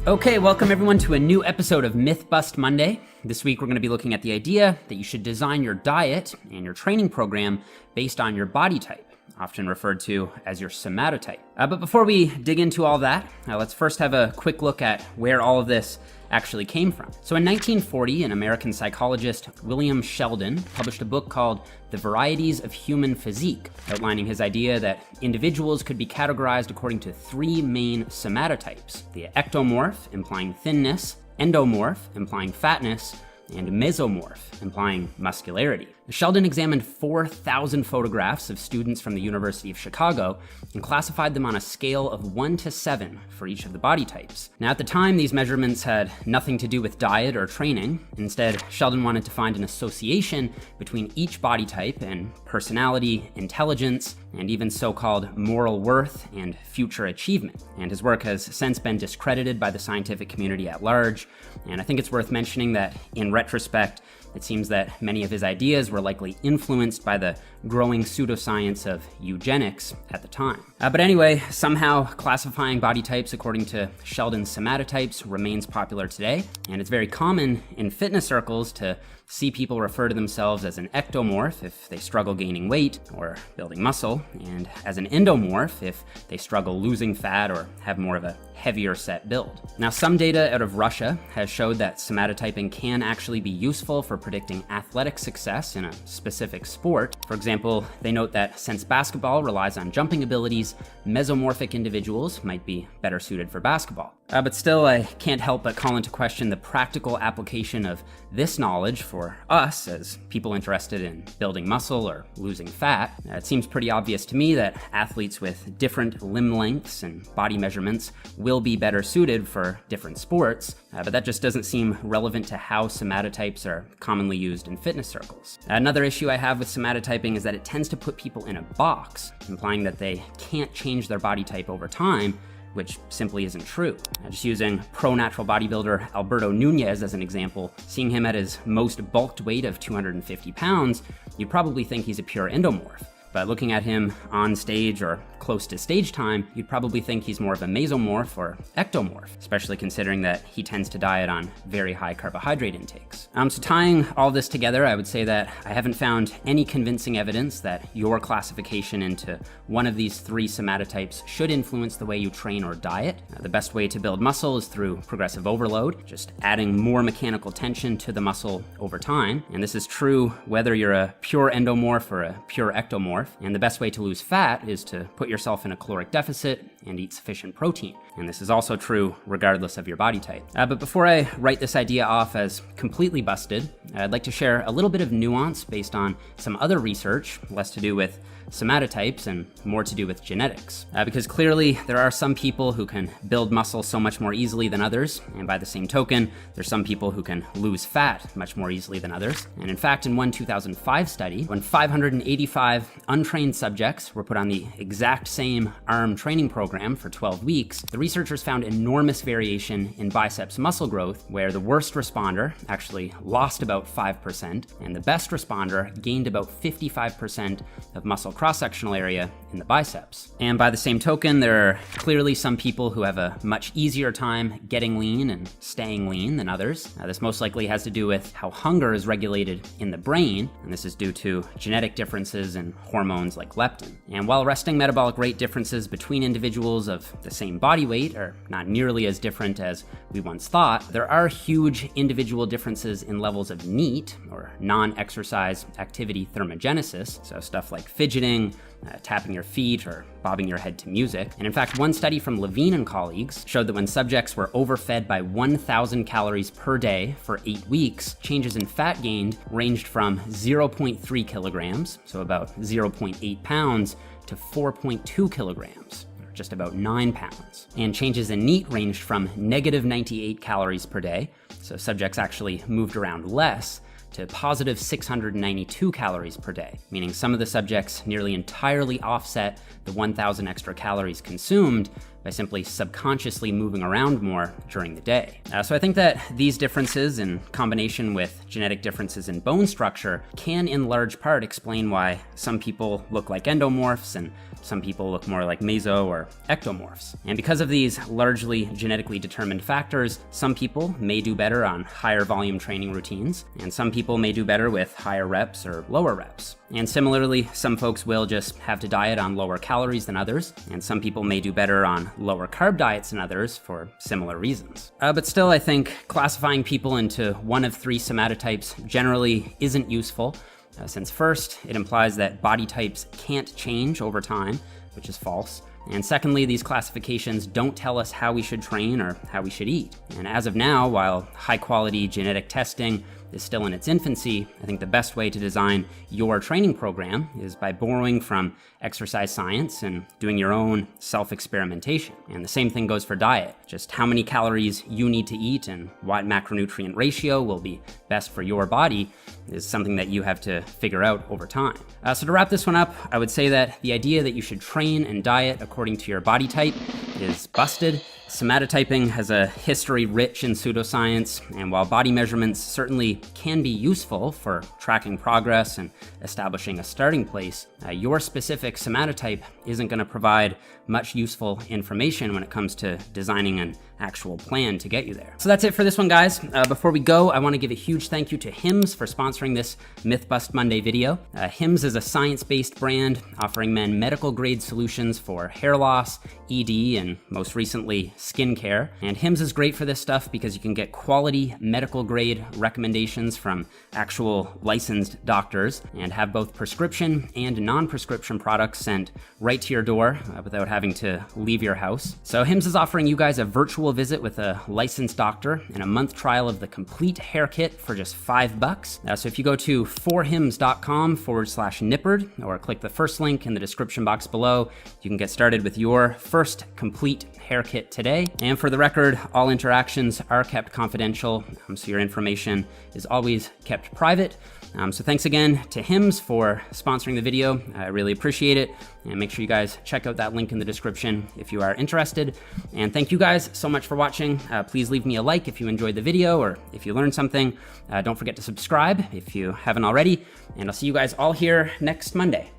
Okay, welcome everyone to a new episode of Myth Bust Monday. This week we're going to be looking at the idea that you should design your diet and your training program based on your body type, often referred to as your somatotype. But before we dig into all that, let's first have a quick look at where all of this actually came from. So in 1940, an American psychologist, William Sheldon, published a book called The Varieties of Human Physique, outlining his idea that individuals could be categorized according to three main somatotypes: the ectomorph, implying thinness; endomorph, implying fatness; and mesomorph, implying muscularity. Sheldon examined 4,000 photographs of students from the University of Chicago and classified them on a scale of 1 to 7 for each of the body types. Now, at the time, these measurements had nothing to do with diet or training. Instead, Sheldon wanted to find an association between each body type and personality, intelligence, and even so-called moral worth and future achievement. And his work has since been discredited by the scientific community at large. And I think it's worth mentioning that in retrospect, it seems that many of his ideas were likely influenced by the growing pseudoscience of eugenics at the time. But anyway, somehow classifying body types according to Sheldon's somatotypes remains popular today, and it's very common in fitness circles to see people refer to themselves as an ectomorph if they struggle gaining weight or building muscle, and as an endomorph if they struggle losing fat or have more of a heavier set build. Now, some data out of Russia has showed that somatotyping can actually be useful for predicting athletic success in a specific sport. For example, they note that since basketball relies on jumping abilities, mesomorphic individuals might be better suited for basketball. But still, I can't help but call into question the practical application of this knowledge for us as people interested in building muscle or losing fat. It seems pretty obvious to me that athletes with different limb lengths and body measurements will be better suited for different sports, but that just doesn't seem relevant to how somatotypes are commonly used in fitness circles. Another issue I have with somatotyping is that it tends to put people in a box, implying that they can't change their body type over time, which simply isn't true. Just using pro-natural bodybuilder Alberto Nunez as an example, seeing him at his most bulked weight of 250 pounds, you'd probably think he's a pure endomorph. But looking at him on stage or close to stage time, you'd probably think he's more of a mesomorph or ectomorph, especially considering that he tends to diet on very high carbohydrate intakes. So tying all this together, I would say that I haven't found any convincing evidence that your classification into one of these three somatotypes should influence the way you train or diet. The best way to build muscle is through progressive overload, just adding more mechanical tension to the muscle over time. And this is true whether you're a pure endomorph or a pure ectomorph. And the best way to lose fat is to put yourself in a caloric deficit and eat sufficient protein. And this is also true regardless of your body type. But before I write this idea off as completely busted, I'd like to share a little bit of nuance based on some other research, less to do with somatotypes and more to do with genetics. Because clearly there are some people who can build muscle so much more easily than others, and by the same token, there's some people who can lose fat much more easily than others. And in fact, in one 2005 study, when 585 untrained subjects were put on the exact same ARM training program for 12 weeks, the researchers found enormous variation in biceps muscle growth, where the worst responder actually lost about 5%, and the best responder gained about 55% of muscle cross-sectional area in the biceps. And by the same token, there are clearly some people who have a much easier time getting lean and staying lean than others. This most likely has to do with how hunger is regulated in the brain, and this is due to genetic differences in hormones like leptin. And while resting metabolic rate differences between individuals of the same body weight are not nearly as different as we once thought, there are huge individual differences in levels of NEAT, or non-exercise activity thermogenesis, so stuff like fidgeting, tapping your feet, or bobbing your head to music. And in fact, one study from Levine and colleagues showed that when subjects were overfed by 1,000 calories per day for 8 weeks, changes in fat gained ranged from 0.3 kilograms, so about 0.8 pounds, to 4.2 kilograms, or just about 9 pounds. And changes in NEAT ranged from negative 98 calories per day, so subjects actually moved around less, to positive 692 calories per day, meaning some of the subjects nearly entirely offset the 1,000 extra calories consumed, by simply subconsciously moving around more during the day. So I think that these differences, in combination with genetic differences in bone structure, can in large part explain why some people look like endomorphs and some people look more like meso or ectomorphs. And because of these largely genetically determined factors, some people may do better on higher volume training routines, and some people may do better with higher reps or lower reps. And similarly, some folks will just have to diet on lower calories than others, and some people may do better on lower carb diets than others for similar reasons. But still, I think classifying people into one of three somatotypes generally isn't useful, since first, it implies that body types can't change over time, which is false. And secondly, these classifications don't tell us how we should train or how we should eat. And as of now, while high-quality genetic testing is still in its infancy, I think the best way to design your training program is by borrowing from exercise science and doing your own self-experimentation. And the same thing goes for diet. Just how many calories you need to eat and what macronutrient ratio will be best for your body is something that you have to figure out over time. So to wrap this one up, I would say that the idea that you should train and diet according to your body type is busted. Somatotyping has a history rich in pseudoscience, and while body measurements certainly can be useful for tracking progress and establishing a starting place, your specific somatotype isn't going to provide much useful information when it comes to designing an actual plan to get you there. So that's it for this one, guys. Before we go, I want to give a huge thank you to Hims for sponsoring this Myth Bust Monday video. Hims is a science-based brand offering men medical-grade solutions for hair loss, ED, and most recently, skincare. And Hims is great for this stuff because you can get quality medical-grade recommendations from actual licensed doctors and have both prescription and non-prescription products sent right to your door without having to leave your house. So Hims is offering you guys a virtual visit with a licensed doctor and a month trial of the complete hair kit for just $5. So if you go to forhims.com/Nippard or click the first link in the description box below, you can get started with your first complete hair kit today. And for the record, all interactions are kept confidential, so your information is always kept private. So thanks again to Hims for sponsoring the video. I really appreciate it. And make sure you guys check out that link in the description if you are interested. And thank you guys so much for watching. Please leave me a like if you enjoyed the video or if you learned something. Don't forget to subscribe if you haven't already. And I'll see you guys all here next Monday.